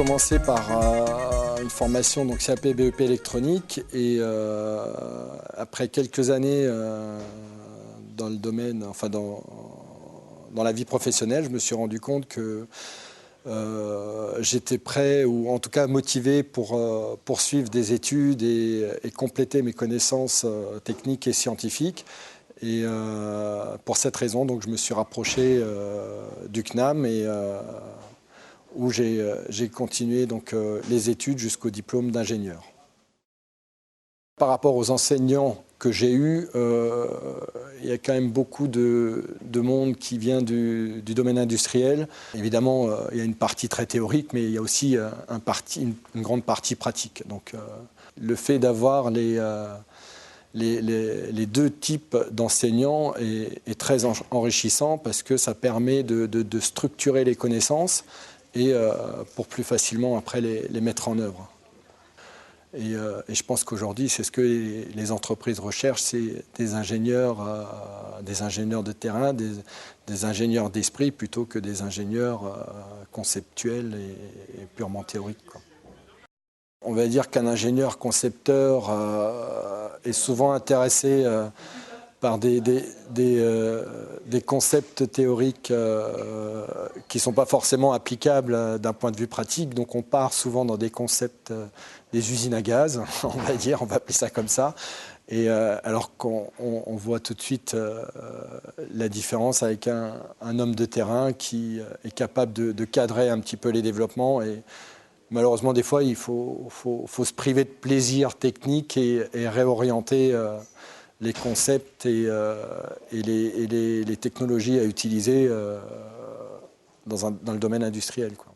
commencé par une formation donc CAP BEP électronique et après quelques années dans le domaine, enfin dans la vie professionnelle, je me suis rendu compte que j'étais prêt ou en tout cas motivé pour poursuivre des études et compléter mes connaissances techniques et scientifiques. Et pour cette raison, donc, je me suis rapproché du CNAM et où j'ai continué donc, les études jusqu'au diplôme d'ingénieur. Par rapport aux enseignants que j'ai eus, il y a quand même beaucoup de monde qui vient du domaine industriel. Évidemment, il y a une partie très théorique, mais il y a aussi une grande partie pratique. Donc, le fait d'avoir les deux types d'enseignants est très enrichissant parce que ça permet de structurer les connaissances et pour plus facilement après les mettre en œuvre. Et je pense qu'aujourd'hui, c'est ce que les entreprises recherchent, c'est des ingénieurs de terrain, des ingénieurs d'esprit plutôt que des ingénieurs conceptuels et purement théoriques, quoi. On va dire qu'un ingénieur concepteur est souvent intéressé par des concepts théoriques qui ne sont pas forcément applicables d'un point de vue pratique. Donc on part souvent dans des concepts, des usines à gaz, on va dire, on va appeler ça comme ça. Et alors qu'on voit tout de suite la différence avec un homme de terrain qui est capable de cadrer un petit peu les développements. Et malheureusement, des fois, il faut se priver de plaisir technique et réorienter les concepts et les technologies à utiliser dans le domaine industriel, quoi.